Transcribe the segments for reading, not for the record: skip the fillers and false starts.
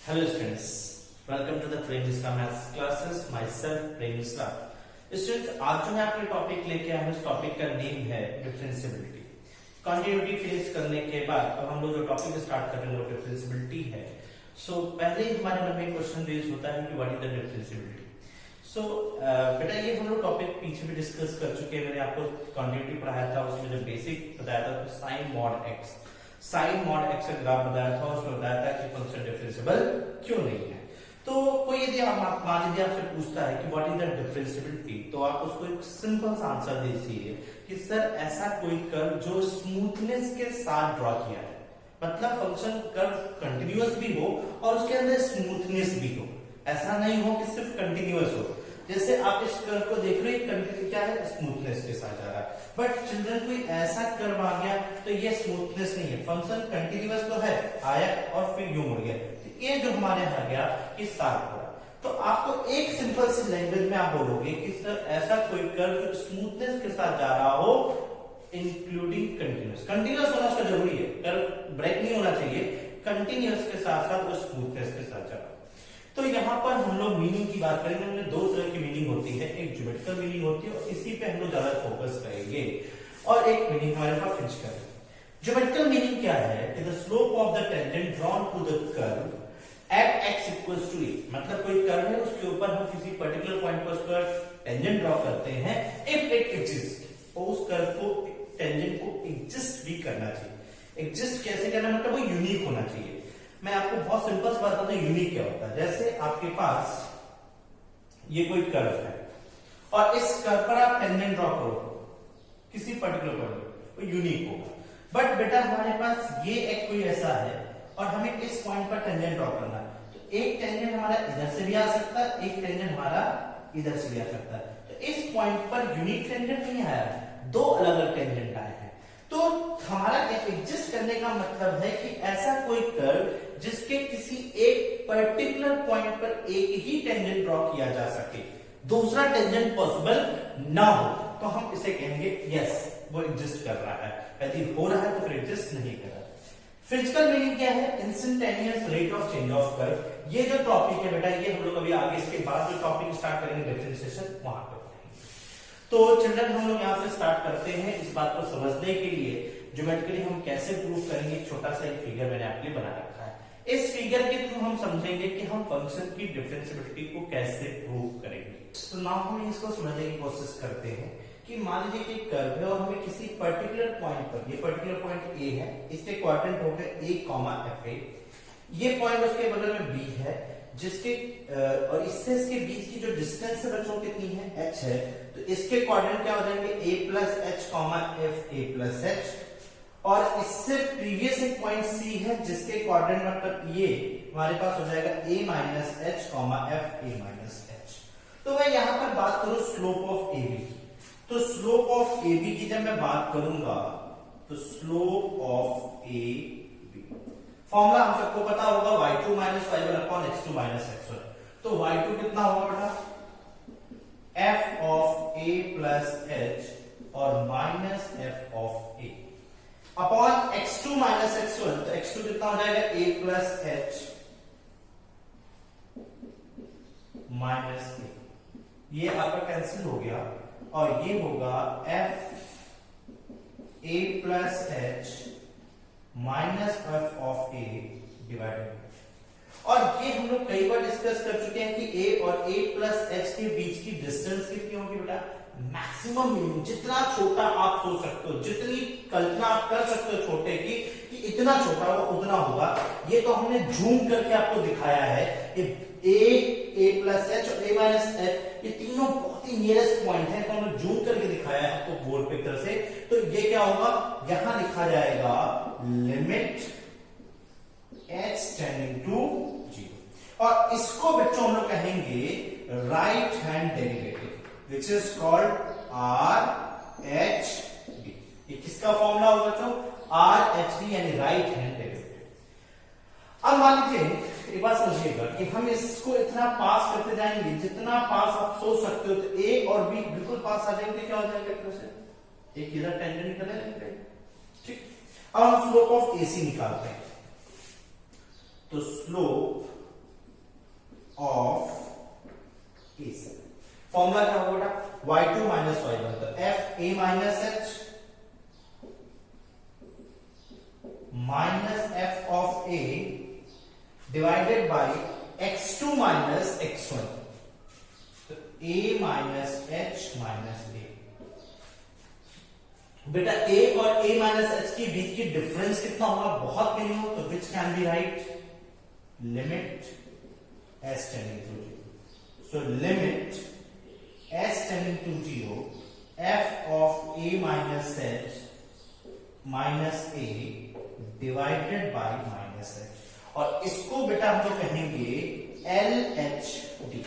Hello students, welcome to the Prem Misra Maths classes. Myself Prem Misra. Students, आज जो मैं आपके topic लेके आया हूँ, इस टॉपिक का नेम है डिफरेंशियबिलिटी। कंटिन्यूटी फिनिश करने के बाद अब हम लोग जो टॉपिक स्टार्ट कर रहे हैं वो डिफरेंशियबिलिटी है। पहले ही हमारे मन में क्वेश्चन रेज होता है कि व्हाट इज द डिफरेंशियबिलिटी। बेटा ये हम लोग टॉपिक पीछे भी डिस्कस कर चुके हैं। मैंने आपको कंटिन्यूटी पढ़ाया था, उसमें जो बेसिक बताया था साइन मॉड एक्स का ग्राफ बताया था, उसमें बताया था कि फंक्शन डिफरेंशिएबल क्यों नहीं है। तो कोई यदि मान लीजिए आपसे पूछता है कि व्हाट इज द डिफरेंशियबिलिटी, तो आप उसको एक सिंपल सा आंसर दीजिए कि सर ऐसा कोई कर्व जो स्मूथनेस के साथ ड्रॉ किया है, मतलब फंक्शन कर्व कंटिन्यूअस भी हो और उसके अंदर स्मूथनेस भी हो, ऐसा नहीं हो कि सिर्फ कंटिन्यूअस हो। जैसे आप इस कर्व को देख रहे हैं, कंटिन्यू क्या है, स्मूथनेस के साथ जा रहा है, बट चिल्ड्रन कोई ऐसा कर्व आ गया तो ये स्मूथनेस नहीं है, फंक्शन कंटिन्यूअस तो है, आया और फिर यूं मुड़ गया, तो ये जो हमारे यहाँ गया ये शार्प हो रहा। तो आपको एक सिंपल सी लैंग्वेज में आप बोलोगे कि सर ऐसा कोई कर्व जो स्मूथनेस के साथ जा रहा हो इंक्लूडिंग कंटिन्यूअस। कंटिन्यूअस होना उसका जरूरी है, कर्व ब्रेक नहीं होना चाहिए, कंटिन्यूअस के साथ साथ वो स्मूथनेस के साथ जा रहा। तो यहाँ पर हम लोग मीनिंग की बात करेंगे। हमने दो तरह की मीनिंग होती है, एक ज्योमेट्रिकल मीनिंग होती है और इसी पे हम लोग ज्यादा फोकस करेंगे, और एक मीनिंग हमारे पास फिजिकल। ज्योमेट्रिकल मीनिंग क्या है कि the slope of the tangent drawn to the curve at x equals to a, मतलब कोई कर्व है उसके ऊपर हम किसी पर्टिकुलर पॉइंट पर उसका टेंजेंट ड्रॉ करते हैं, इफ इट एग्जिस्ट, और उस कर्व को टेंजेंट को एग्जिस्ट भी करना चाहिए। एग्जिस्ट कैसे करना, मतलब वो यूनिक होना चाहिए। मैं आपको बहुत सिंपल से बताता हूं यूनिक क्या होता है। जैसे आपके पास ये कोई कर्व है और इस कर्व पर आप टेंजेंट ड्रॉ करो किसी पर्टिकुलर पॉइंट पर, वो यूनिक होगा। बट बेटा हमारे पास ये एक कोई ऐसा है और हमें इस पॉइंट पर टेंजेंट ड्रॉ करना है, तो एक टेंजेंट हमारा इधर से भी आ सकता है, एक टेंजेंट हमारा इधर से भी आ सकता है। तो इस पॉइंट पर यूनिक टेंजेंट नहीं आया, दो अलग अलग टेंजेंट आए हैं। तो हमारा एग्जिस्ट करने का मतलब है कि ऐसा कोई कर्व जिसके किसी एक पर्टिकुलर पॉइंट पर एक ही टेंजेंट ड्रॉ किया जा सके, दूसरा टेंजेंट पॉसिबल ना हो, तो हम इसे कहेंगे यस वो एग्जिस्ट कर रहा है। यदि हो रहा है तो फिर एग्जिस्ट नहीं कर रहा। फिजिकल मीनिंग क्या है, instantaneous rate of change of curve. ये जो टॉपिक है बेटा, ये हम लोग अभी आगे इसके बाद जो टॉपिक स्टार्ट करेंगे डिफरेंशिएशन, वहां पर तो चिल्ड्रन हम लोग यहाँ से स्टार्ट करते हैं। इस बात को समझने के लिए ज्योमेट्रिकली हम कैसे प्रूव करेंगे, छोटा सा एक फिगर मैंने आपके लिए बना रखा है। इस फिगर के थ्रू हम समझेंगे कि हम फंक्शन की डिफरेंशियबिलिटी को कैसे प्रूव करेंगे। तो नाउ हम इसको समझने की कोशिश करते हैं कि मान लीजिए कि कर्व है और हमें किसी पर्टिकुलर पॉइंट पर, ये पर्टिकुलर पॉइंट ए है, इसके क्वाड्रेंट हो गए a, fa, ये पॉइंट उसके बगल में b है, जिसके और इससे इसके बीच की जो डिस्टेंस है बच्चों कितनी है, h है, तो इसके क्वाड्रेंट क्या हो जाएंगे a plus H f a plus H, और इससे प्रीवियस एक पॉइंट c है जिसके क्वाड्रेंट मतलब ये हमारे पास हो जाएगा a minus H f a minus H. तो मैं यहां पर बात करूं स्लोप ऑफ ab की, तो स्लोप ऑफ ab की जब मैं बात करूंगा तो स्लोप ऑफ ab फॉर्मूला हम सबको पता होगा y2 minus y1 upon x2 minus x1। तो y2 कितना होगा बेटा, f of a plus h और minus f of a upon x2 minus x1, तो x2 कितना हो जाएगा a plus h minus a, ये आपका कैंसिल हो गया और ये होगा f a plus h minus F of A divided. और ये हम लोग कई बार डिस्कस कर चुके हैं कि a और a प्लस h के बीच की डिस्टेंस कितनी होगी बेटा, मैक्सिमम मिनिमम, जितना छोटा आप सोच सकते हो, जितनी कल्पना आप कर सकते हो छोटे की कि इतना छोटा होगा उतना होगा। ये तो हमने जूम करके आपको दिखाया है, a प्लस एच और a माइनस एच, ये तीनों बहुत ही नियरेस्ट पॉइंट है, तो हमने जूम करके दिखाया है आपको बोर्ड पे तरह से। तो ये क्या होगा, यहां लिखा जाएगा लिमिट h टेंडिंग टू 0, और इसको बच्चों हम लोग कहेंगे right hand derivative, which is called RHD। ये किसका फॉर्मूला होगा बच्चों, RHD यानी राइट हैंड डेरिवेटिव। अब मान लीजिए एक बात समझिएगा कि हम इसको इतना पास करते जाएंगे, जितना पास आप सोच सकते हो, तो a और b बिल्कुल पास आ जाएंगे, क्या हो जाएगा एक तरह से, एक इधर टेंजेंट निकले, ठीक। अब हम स्लोप ऑफ AC निकालते हैं, तो स्लोप ऑफ ए से। फॉर्मूला क्या होगा y2 माइनस y1, तो F A minus h minus F of A divided by x2 minus x1, तो a माइनस एच माइनस ए। बेटा a और a माइनस एच के बीच की डिफरेंस कितना होगा, बहुत मिनिमम, तो which can be right limit s tending to 0, so limit s tending to 0 f of a minus h minus a divided by minus h, और इसको बेटा हम तो कहेंगे LHD।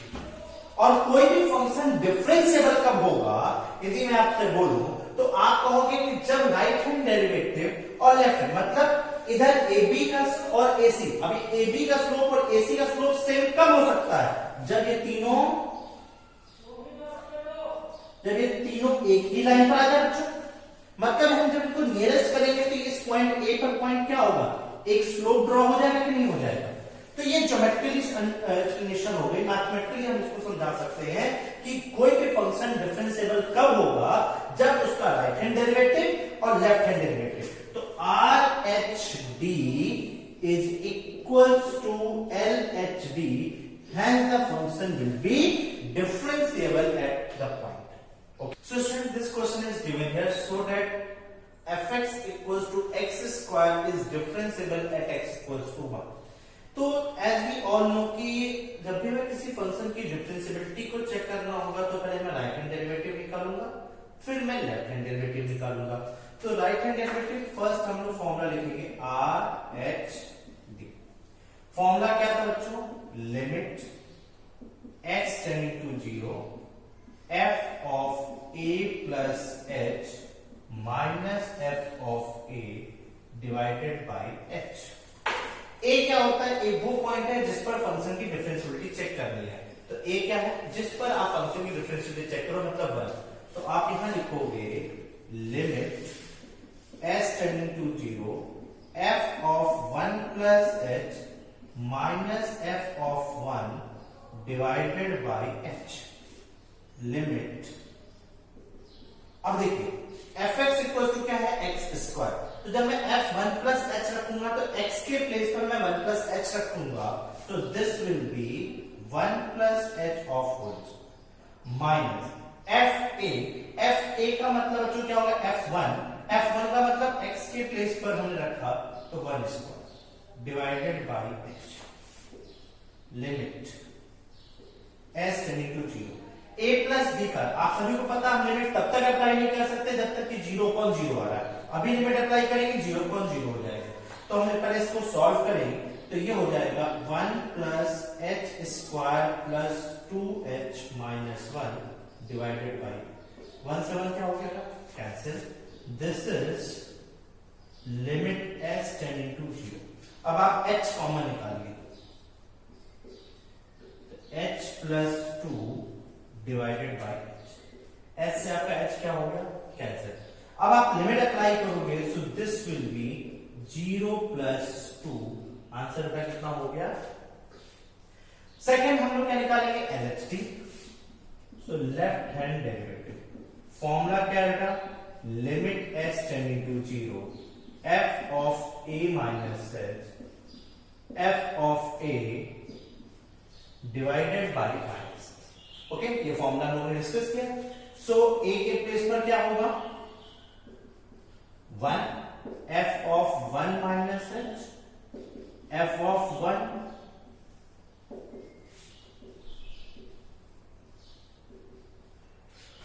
और कोई भी फंक्शन डिफरेंशिएबल कब होगा, यदि मैं आपसे बोलूं तो आप कहोगे कि जब राइट हैंड डेरिवेटिव और लेफ्ट हैंड, मतलब इधर AB का और AC, अभी AB का स्लोप और AC का स्लोप सेम कब हो सकता है, जब ये तीनों एक ही लाइन पर आ जाए बच्चों। मतलब हम जब इनको नियरेस्ट करेंगे तो इस पॉइंट A पर पॉइंट क्या होगा, एक स्लोप ड्रॉ हो जाएगा कि नहीं हो जाएगा। तो ये ज्योमेट्रिकली एक्सप्लेनेशन हो गई, मैथमेटिकली हम इसको समझा सकते हैं कि कोई भी फंक्शन डिफरेंशिएबल कब होगा, जब उसका राइट हैंड डेरिवेटिव और लेफ्ट हैंड डेरिवेटिव, तो RHD is equals to LHD, hence the function will be differentiable at the point. Okay. So student, this question is given here so that fx equals to x square is differentiable at x equals to 1. तो as we all know कि जब भी मैं किसी function की differentiability को check करना होगा तो पहले मैं राइट हैंड डेरिवेटिव निकालूंगा, फिर मैं लेफ्ट हैंड डेरिवेटिव निकालूंगा। तो राइट हैंड डेरिवेटिव फर्स्ट हम लोग फॉर्मूला लिखेंगे RHD। फॉर्मूला क्या था बच्चों, limit x tending to 0 f of a plus h minus f of a divided by h। a क्या होता है, एक वो पॉइंट है जिस पर फंक्शन की डिफरेंशिएबिलिटी चेक करनी है। तो a क्या है, जिस पर आप फंक्शन की डिफरेंशिएबिलिटी चेक करो, मतलब 1। तो आप यहां लिखोगे limit s tending to 0 f of 1 plus h minus f of 1 divided by h limit. अब देखिए fx इक्वल टू क्या है, x स्क्वायर। तो जब मैं f1 प्लस h रखूंगा तो x के प्लेस पर मैं 1 प्लस h रखूंगा, तो this will be 1 plus h of whole minus fa का मतलब बच्चों क्या होगा, f1 का मतलब x के प्लेस पर हमने रखा तो 1 square divided by h limit s tending to 0 a plus b का। आप सभी को पता हम लिमिट तब तक अप्लाई नहीं कर सकते जब तक कि 0.0 आ रहा है। अभी लिमिट अप्लाई करेंगे 0.0 हो जाएगा, तो हमने पहले इसको सॉल्व करेंगे तो ये हो जाएगा 1 plus h square plus 2h minus 1 divided by 1 से 1 क्या हो गया, cancel. This is limit s tending to 0। अब आप h कॉमन निकालिए, h plus 2 divided by h से आपका h क्या हो गया, कैंसिल। अब आप लिमिट अप्लाई करोगे, so this will B 0 plus 2, answer का कितना हो गया। सेकंड हम लोग क्या निकालेंगे, LHD। So left hand derivative formula क्या रहेगा, limit s tending to 0 f of a minus h f of a divided by minus. Okay, ये फॉर्मूला हम लोगों ने डिस्कस किया। सो a के प्लेस पर क्या होगा, 1 f of 1 minus h f of 1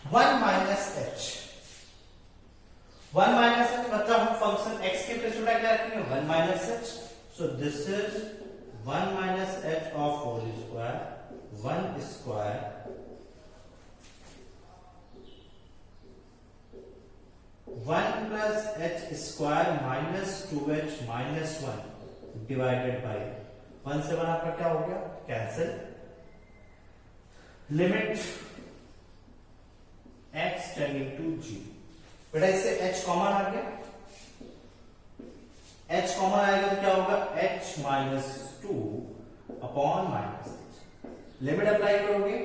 1 minus h। 1 minus h मतलब हम फंक्शन x के प्लेस पर क्या रखेंगे, 1 minus h। So this is 1 minus h of whole square 1 square 1 plus h square minus 2h minus 1 divided by 1 से 1 आपका क्या हो गया, cancel. Limit x tending to 0। बेटा इससे h कॉमन आ गया, h कॉमन आएगा तो क्या होगा, h minus 2 upon minus h। Limit apply करोगे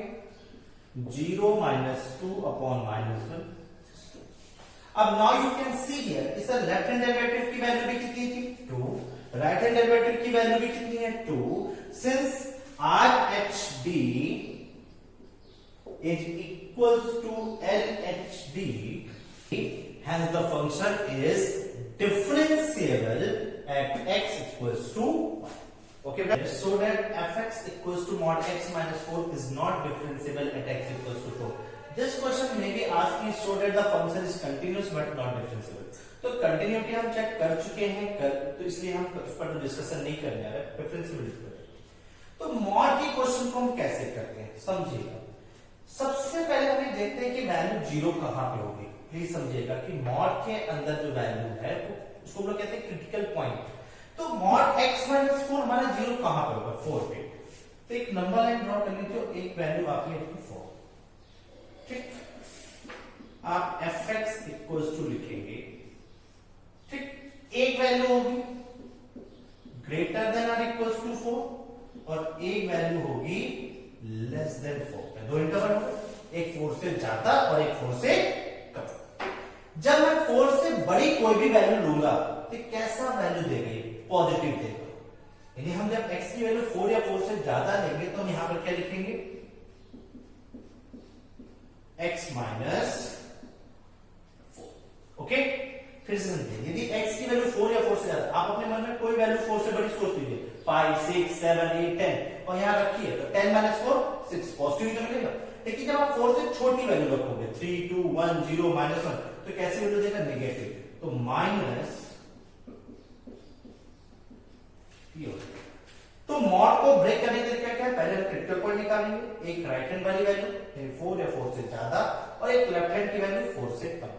0 - 2 अपॉन -1। अब now you can see here इस लेफ्ट हैंड डेरिवेटिव की वैल्यू भी कितनी थी 2, राइट हैंड डेरिवेटिव की वैल्यू भी कितनी है 2। Since RHD is equals to LHD, hence the function is differentiable at x equals to 1. Okay, so that fx equals to mod x minus 4 is not differentiable at x equals to 4. This question may be asking so that the function is continuous but not differentiable. तो continuity हम check कर चुके हैं तो इसलिए हम उस पर डिस्कशन नहीं करने आ रहे, डिफरेंशिएबिलिटी पर। तो मॉड की क्वेश्चन को हम कैसे करते हैं समझिएगा। सबसे पहले हमें देखते हैं कि वैल्यू 0 कहां पे होगी। प्लीज समझिएगा कि मॉड के अंदर जो वैल्यू है उसको हम लोग कहते हैं क्रिटिकल पॉइंट। तो मॉड x - 4 हमारा 0 कहां पे होगा 4 पे। तो एक नंबर लाइन ड्रॉ कर लीजिए, एक वैल्यू आपकी है 4। ठीक, आप fx इक्वल्स टू लिखेंगे। ठीक, एक वैल्यू होगी ग्रेटर देन और इक्वल्स टू 4 और एक वैल्यू होगी लेस देन 4। दो इंटरवल होगा, एक 4 से ज्यादा और एक 4 से कम। जब मैं 4 से बड़ी कोई भी वैल्यू लूंगा तो कैसा वैल्यू देगा, पॉजिटिव देगा। यानी हम जब x की वैल्यू 4 या 4 से ज्यादा लेंगे तो हम यहां पर क्या लिखेंगे x - 4। ओके, फिर से समझिए, यदि x की वैल्यू 4 या 4 से ज्यादा, आप अपने मन में कोई वैल्यू 4 से बड़ी सोच लीजिए 5, 6, 7, 8, 10 और यहां रखिए तो 10 - 4 6 पॉजिटिव तो मिलेगा। लेकिन जब आप 4 से छोटी वैल्यू रखोगे 3, 2, 1, 0, -1 तो कैसी वैल्यू देगा नेगेटिव। तो माइनस तो मॉड को ब्रेक करने का तरीका क्या है, पहले हम क्रिटिकल पॉइंट निकालेंगे, एक राइट हैंड वाली वैल्यू 4 या 4 से ज्यादा और एक लेफ्ट हैंड की वैल्यू 4 से कम।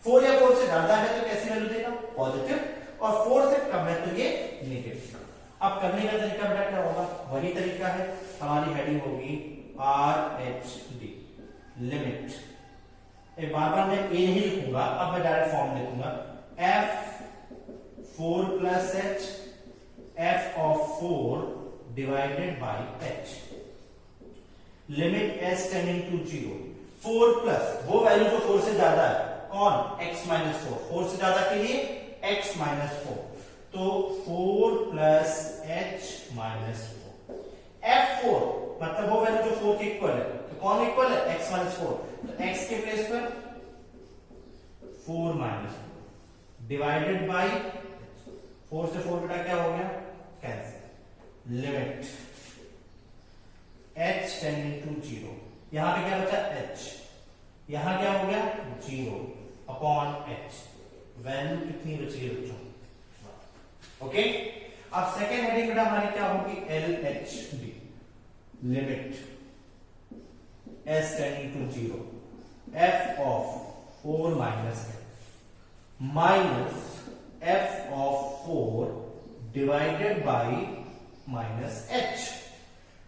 4 या 4 से ज्यादा है तो कैसी वैल्यू देगा पॉजिटिव और 4 से कम है तो ये नेगेटिव। अब करने का तरीका बेटा क्या होगा, वही तरीका है, हमारी हेडिंग होगी RHD लिमिट। बार बार मैं ए नहीं लिखूंगा, अब मैं डायरेक्ट फॉर्म लिखूंगा f4 + h f of 4 divided by h limit s tending to 0। 4 plus वो वैल्यू जो 4 से ज्यादा है, कौन x - 4, 4 से ज्यादा के लिए x - 4, तो 4 + h - 4। f4 मतलब वो वैल्यू जो 4 के इक्वल है, तो कौन इक्वल है x - 4, तो x के प्लेस पर 4 - 4 डिवाइडेड बाई 4 से 4 बेटा क्या हो गया cancel. Limit h tending to 0, यहां पे क्या बचा h, यहां क्या हो गया 0 अपॉन h, वैल्यू कितनी बची है बच्चों। ओके, अब सेकेंड हेडिंग बेटा हमारी क्या होगी LHD limit s tending to 0 f of 4 - h minus f of 4 divided by -h।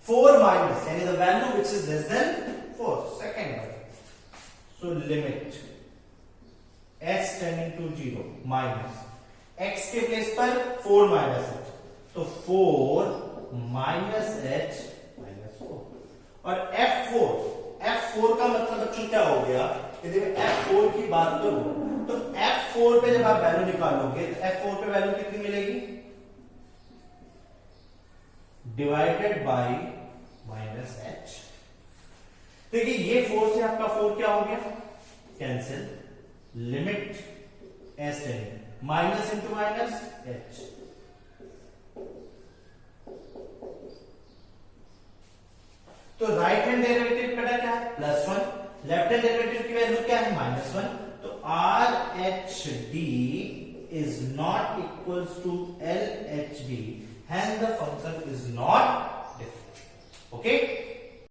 4 minus यानी the value which is less than 4, second one। So limit s tending to 0 minus x के place पर 4 minus h, तो 4 minus h minus 4 और f4 का मतलब बच्चों क्या हो गया, यदि मैं f4 की बात करूं तो f4 पे जब आप वैल्यू निकालोगे तो f4 पे वैल्यू कितनी मिलेगी डिवाइडेड बाई -h। देखिए ये 4 से आपका 4 क्या हो गया cancel, limit s tending minus into minus h, तो राइट हैंड डेरिवेटिव का क्या है +1, लेफ्ट हैंड डेरिवेटिव की वैल्यू क्या है -1, तो RHD is not equals to LHD, hence the function is not different। okay,